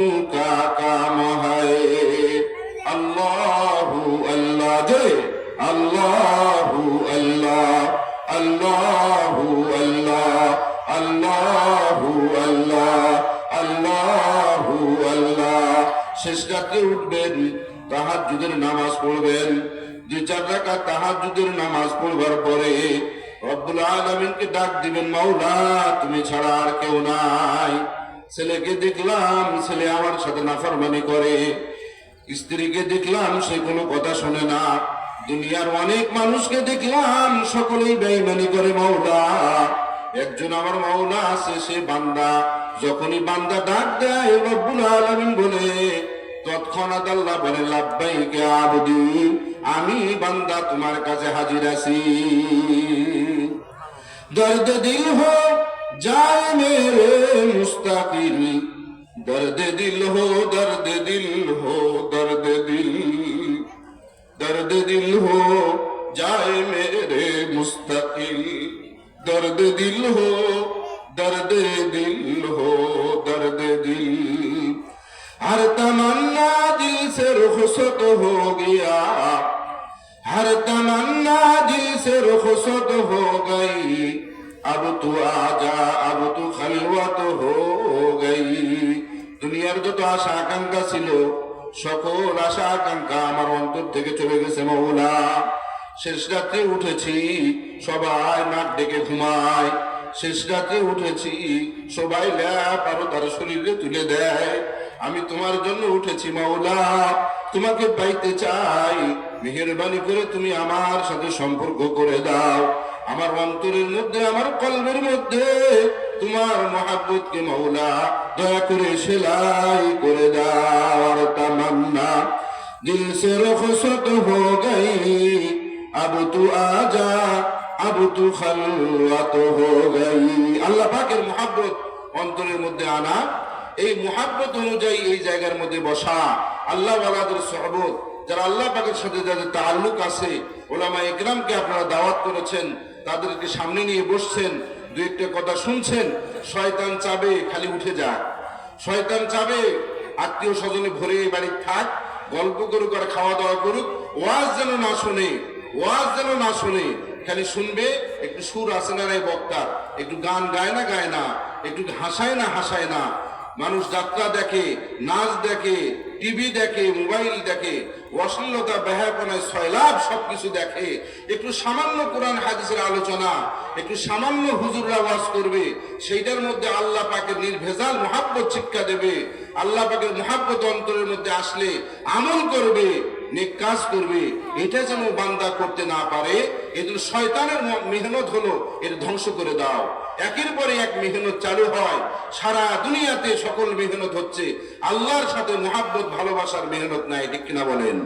का काम है। अल्लाहु अल्लाह जय अल्लाहु अल्लाह अल्लाहु अल्लाह अल्लाहु अल्लाह अल्लाहु अल्लाह। শেষ রাতে উঠবেন, তাহাজ্জুদের নামাজ পড়বেন। 2-4 রাকাত তাহাজ্জুদের নামাজ পড়বার পরে রব্বুল আলামিনকে ডাক দিবেন, মাওলা তুমি ছাড়া আর কেউ নাই। ছেলেকে দেখলাম ছেলে আমার সাথে নাফরমানি করে, স্ত্রীকে দেখলাম সে কোনো কথা শোনে না, দুনিয়ার অনেক মানুষকে দেখলাম সকলেই বেঈমানি করে। মাওলা একজন আমার মাওলা আছে, সে বান্দা। যখনই বান্দা ডাক দেয় রব্বুল আলামিন বলে, তৎক্ষণাৎ আল্লাহ বলে লাব্বাইকা আবদি, আমি বান্দা তোমার কাছে হাজির আছি। দর্দ দিল হো যায় মেরে মুস্তাকিল, দর্দ দিল হো দর্দ দিল হো দর্দ দিল, দর্দ দিল হো যায় মেরে মুস্তাকিল, দর্দ দিল হো दर्द दिल हो दर्द दिल। हर तमन्ना दिल से रुखसत हो गया, हर तमन्ना दिल से रुखसत हो गई, अब तू आजा अब तू खलवत हो गई। দুনিয়ার যত আশা আকাঙ্ক্ষা ছিল সকল আশা আকাঙ্ক্ষা আমার অন্তর থেকে চলে গেছে মাওলা। শেষ রাতে উঠেছি, সবাই নাক ডেকে ঘুমায়। শেষ রাতে উঠেছি, সবাই ল্যাপ আরো তার শরীরে তুলে দেয়। আমি তোমার জন্য উঠেছি মাওলা, তোমাকে পাইতে চাই। মেহেরবানি করে তুমি আমার সাথে সম্পর্ক করে দাও। আমার অন্তরের মধ্যে আমার কলবের মধ্যে তোমার মহব্বতকে মাওলা দয়া করে সেলাই করে দাও। আর তামান্না দিল সে রুখসত হো গই, अब तू आजा अब तू खलवत हो गई। আল্লাহ পাকের মুহাব্বত অন্তরের মধ্যে আনা, এই মুহাব্বত অনুযায়ী এই জায়গার মধ্যে বসা। আল্লাহ ওয়ালাদের সুহবত, যারা আল্লাহ পাকের সাথে যাদের তাআল্লুক আছে, উলামা ইকরামকে আপনারা দাওয়াত করেছেন, তাদেরকে সামনে নিয়ে বসছেন, দুই একটা কথা শুনছেন। শয়তান চাবে খালি উঠে যাক, শয়তান চাবে আত্মীয় স্বজনে ভরে বাড়ি থাক, গল্প করুক আর খাওয়া দাওয়া করুক, ওয়াজ যেন না শোনে, ওয়াজ যেন না শোনে, খালি শুনবে। একটু সুর আছে না রে বক্তার, একটু গান গায় না গায় না, একটু হাসায় না হাসায় না। মানুষ যাত্রা দেখে, নাচ দেখে, টিভি দেখে, মোবাইল দেখে, অশ্লীলতা বেহায়াপনায় সয়লাভ সবকিছু দেখে। একটু সামান্য কোরআন হাদিসের আলোচনা, একটু সামান্য হুজুররা ওয়াজ করবে, সেইটার মধ্যে আল্লাহ পাকের নির্ভেজাল মুহাব্বত শিক্ষা দেবে। আল্লাহ পাকের মুহাব্বত অন্তরের মধ্যে আসলে আমল করবে, নেক কাজ করবে। এটা যেন বান্দা করতে না পারে, এদের শয়তানের মেহনত হলো এর ধ্বংস করে দাও। একের পরে এক মেহনত চালু হয়, সারা দুনিয়াতে সকল মেহনত হচ্ছে, আল্লাহর সাথে মুহাব্বত ভালোবাসার মেহনত নাই, ঠিক কিনা বলেন?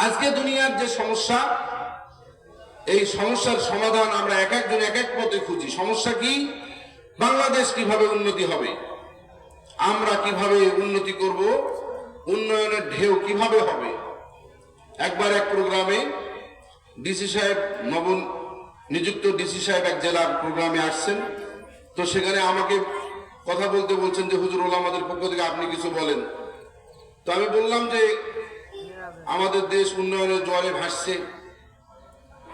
আজকে দুনিয়ার যে সমস্যা, এই সমস্যার সমাধান আমরা এক একজন এক এক পথে খুঁজি। সমস্যা কি? বাংলাদেশ কিভাবে উন্নতি হবে, আমরা কিভাবে উন্নতি করব, উন্নয়নের ঢেউ কিভাবে হবে। একবার এক প্রোগ্রামে ডিসি সাহেব, নবন নিযুক্ত ডিসি সাহেব এক জেলার প্রোগ্রামে আসছেন, তো সেখানে আমাকে কথা বলতে বলছেন যে হুজুর ওলামাদের পক্ষ থেকে আপনি কিছু বলেন। তো আমি বললাম যে আমাদের দেশ উন্নয়নের জোয়ারে ভাসছে।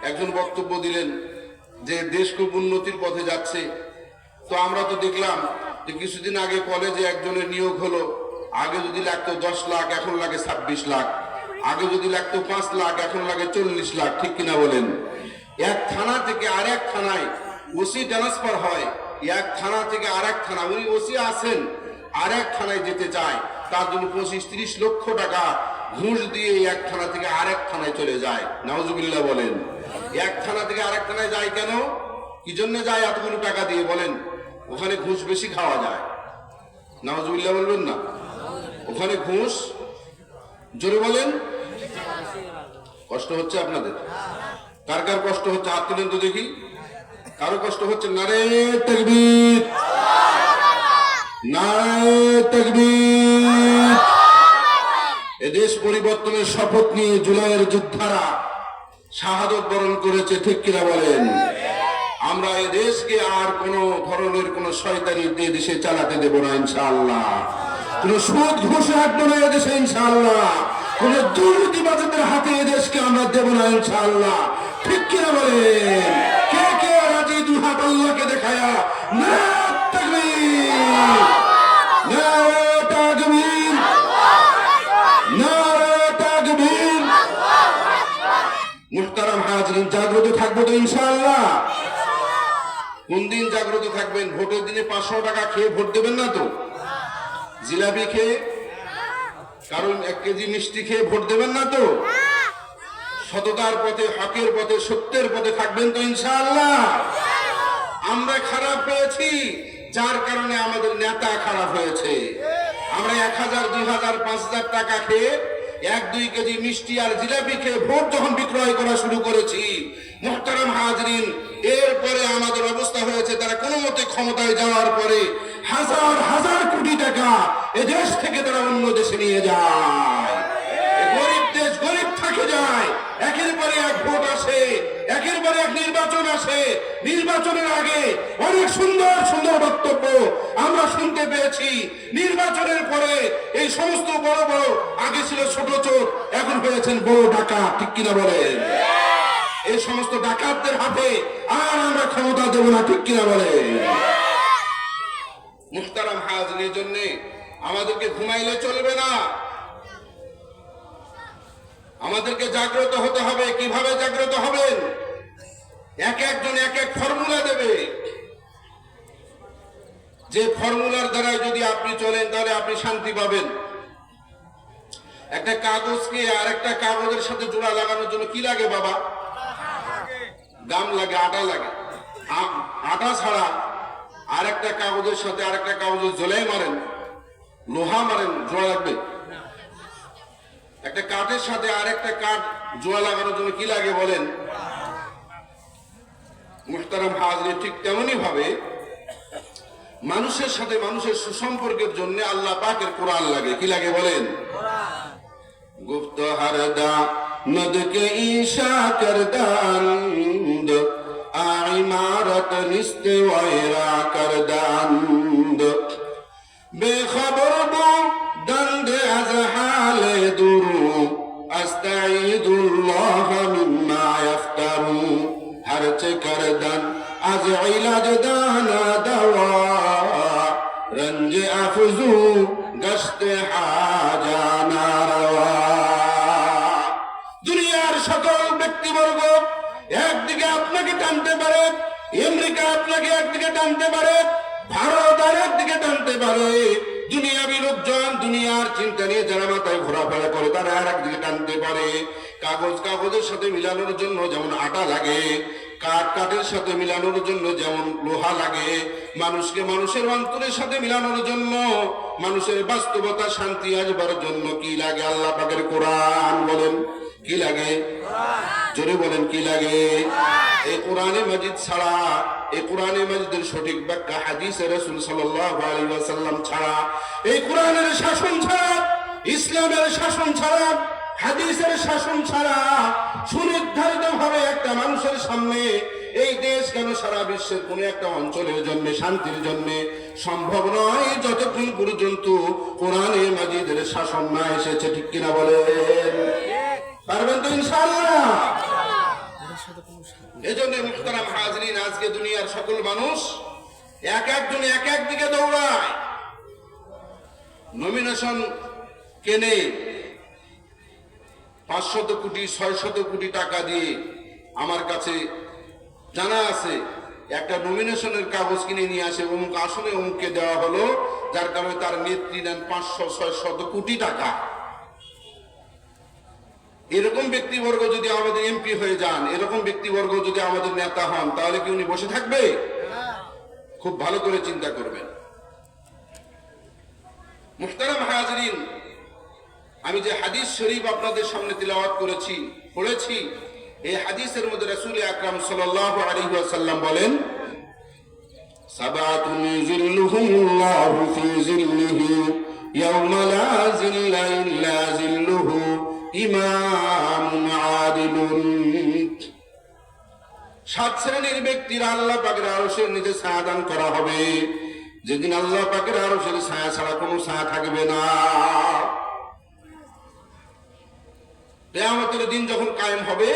একজন বক্তব্য দিলেন যে দেশ খুব উন্নতির পথে যাচ্ছে। তো আমরা তো দেখলাম যে কিছুদিন আগে কলেজে একজনের নিয়োগ হলো, আগে যদি লাগতো 10 লাখ এখন লাগে 26 লাখ, আগে যদি লাগতো 5 লাখ এখন লাগে 40 লাখ, ঠিক কিনা বলেন? এক থানা থেকে আরেক থানায় ওসি ট্রান্সফার হয়, এক থানা থেকে আরেক থানা, উনি ওসি আছেন, আরেক থানায় যেতে চায়, তার জন্য 25-30 লক্ষ টাকা ঘুষ দিয়ে এক থানা থেকে আরেক থানায় চলে যায়। নাউজুবিল্লাহ বলেন। এক থানা থেকে আরেক থানায় যায় কেন, কি জন্য যায় এতগুলো টাকা দিয়ে বলেন? ওখানে ঘুষ বেশি খাওয়া যায়। নাউজুবিল্লাহ বলবেন না? ওখানে ঘুষ, জোরে বলেন। কষ্ট হচ্ছে আপনাদের? কার কার কষ্ট হচ্ছে হাত তুলেন তো দেখি। কারো কষ্ট হচ্ছে? নারে তাকবীর, নারে তাকবীর। এদেশ পরিবর্তনের শপথ নিয়ে জুলাইয়ের যোদ্ধারা শাহাদত বরণ করেছে, ঠিক কিনা বলেন? আমরা এই দেশকে আর কোন ধরনের কোন শয়তানি দিয়ে দেশে চালাতে দেব না ইনশাআল্লাহ। কোন সুদ ঘুষ রাখবো না এদেশে ইনশাআল্লাহ। কোন দুর্নীতিবাজদের হাতে এদেশকে আমরা দেব না ইনশাআল্লাহ। ঠিক কিনা বলেন? কে কে রাজি? দুই হাত আল্লাহকে দেখায়া নারে তাকবীর, নারে তাকবীর, নারে তাকবীর। মুহতারাম হাজিরিন, জাগ্রত থাকবো তো ইনশাআল্লাহ? কোন দিন জাগ্রত থাকবেন? ভোটের দিনে 500 টাকা খেয়ে ভোট দেবেন না তো? জিলাপি খেয়ে, কারণ 1 কেজি মিষ্টি খেয়ে ভোট দেবেন না তো? সততার পথে, হকের পথে, সত্যের পথে থাকবেন তো ইনশাআল্লাহ? আমরা খারাপ হয়েছি, যার কারণে আমাদের নেতা খারাপ হয়েছে। আমরা 1000, 2000, 5000 টাকা খেয়ে 1-2 কেজি মিষ্টি আর জিলাপি খেয়ে ভোট যখন বিক্রয় করা শুরু করেছি, মুহতারাম হাজরিন, এরপরে আমাদের অবস্থা হয়েছে তারা কোনো মতে ক্ষমতায় যাওয়ার পরে হাজার হাজার কোটি টাকা এ দেশ থেকে তারা অন্য দেশে নিয়ে যায়। গরিব দেশ গরিব থাকে যায়। একের পরে এক ভোট আসে, একের পরে এক নির্বাচন আসে। নির্বাচনের আগে অনেক সুন্দর সুন্দর বক্তব্য আমরা শুনতে পেয়েছি। নির্বাচনের পরে এই সমস্ত বড় বড়, আগে ছিল ছোট চোর, এখন হয়েছেন বড় ডাকাত। ঠিক কিনা বলেন? এই সমস্ত ডাকাতদের হাতে আর আমরা ক্ষমতা দেব না। ঠিক কিনা বলেন? মুহতারাম হাজিরের জন্য আমাদেরকে ঘুমাইলে চলবে না, আমাদেরকে জাগ্রত হতে হবে। কিভাবে জাগ্রত হবেন? এক একজন এক এক ফর্মুলা দেবে। যে ফর্মুলার দ্বারা যদি আপনি চলেন তাহলে আপনি শান্তি পাবেন। একটা কাগজকে আর একটা কাগজের সাথে জোড়া লাগানোর জন্য কি লাগে বাবা? গাম লাগে, আটা লাগে। আটা ছাড়া আর একটা কাগজের সাথে আর একটা কাগজের জলাই মারেন, লোহা মারেন, জোড়া লাগবে? একটা কাঠের সাথে আর একটা কাঠ জোড়া লাগানোর জন্য কি লাগে বলেন? মুহতারাম হাজরিন, ঠিক তেমনি ভাবে মানুষের সাথে মানুষের সুসম্পর্কের জন্য আল্লাহ পাকের কোরআন লাগে। কি লাগে বলেন? গুপ্ত হারদা নদকে ঈশা করদান্দ ইমারত নিস্তে ওয়রা করদান্দ বেখবর বো দন্দ আজ হালে দুরু আস্তাঈদুল্লাহ মিম্মা ইফতারু হরচ করদান আজ ইলাজ দানা দওয়া রঞ্জ আফজু গশত হাজানা রওয়া। দুনিয়ার সকল ব্যক্তিবর্গ একদিকে আপনাকে টানতে পারে, আমেরিকা আপনাকে একদিকে টানতে পারে, ভারত আর একদিকে টানতে পারে। দুনিয়াবী লোকজন, দুনিয়ার চিন্তা নিয়ে যারা মাথায় ঘোরাফেরা করে, তারা আর একদিকে টানতে পারে। কাগজ কাগজের সাথে মিলানোর জন্য যেমন আটা লাগে, কাঠ কাঠের সাথে মিলানোর জন্য যেমন লোহা লাগে, মানুষকে মানুষের অন্তরের সাথে মিলানোর জন্য, মানুষের বাস্তবতা শান্তি আসবার জন্য কি লাগে? আল্লাহ পাকের কোরআন। বলেন কি লাগে? জোরে বলেন কি লাগে? এই কোরআনে মাজিদ ছাড়া, এই কোরআনে মাজিদের সঠিক ব্যাখ্যা হাদিসে রাসূল সাল্লাল্লাহু আলাইহি ওয়াসাল্লাম ছাড়া, এই কোরআনের শাসন ছাড়া, ইসলামের শাসন ছাড়া, হাদিসের শাসন ছাড়া সুনির্ধারিত ভাবে একটা মানুষের সামনে এই দেশ কেন সারা বিশ্বের কোন একটা অঞ্চলের জন্য শান্তির জন্য সম্ভব নয় যতক্ষণ পর্যন্ত কোরআনে মাজিদের শাসন না এসেছে। ঠিক কিনা বলেন? পারবেন তো ইনশাআল্লাহ? এজন্য মুহতারাম হাজরিন, আজকে দুনিয়ার সকল মানুষ এক একজন এক এক দিকে দৌড়ায়, নমিনেশন কেনে 500 কোটি 600 কোটি টাকা দিয়ে। আমার কাছে জানা আছে একটা নমিনেশনের কাগজ কিনে নিয়ে আসে, অমুক আসনে অমুককে দেওয়া হলো, যার কারণে তার নেত্রী নেন 500-600 কোটি টাকা। এরকম ব্যক্তিবর্গ যদি আমাদের এমপি হয়ে যান, এরকম ব্যক্তিবর্গ যদি আমাদের নেতা হন, তাহলে কি উনি বসে থাকবে? খুব ভালো করে চিন্তা করবেন। মুহতারাম হাজরিন, আমি যে হাদিস শরীফ আপনাদের সামনে তিলাওয়াত করেছি, পড়েছি, এই হাদিসের মধ্যে রাসূল আকরাম সাল্লাল্লাহু আলাইহি ওয়াসাল্লাম বলেন, সাবাতুন যিল্লুহুমুল্লাহু ফি যিল্লিহি ইয়াওমা লা যিল্লা ইল্লা যিল্লুহু ইমামুন আদিলুন। 7 শ্রেণীর ব্যক্তিরা আল্লাহ পাকের আরশের নিচে ছায়া দান করা হবে, যেদিন আল্লাহ পাকের আরশের ছায়া ছাড়া কোনো ছায়া থাকবে না। কিয়ামতের দিন যখন কায়েম হবে,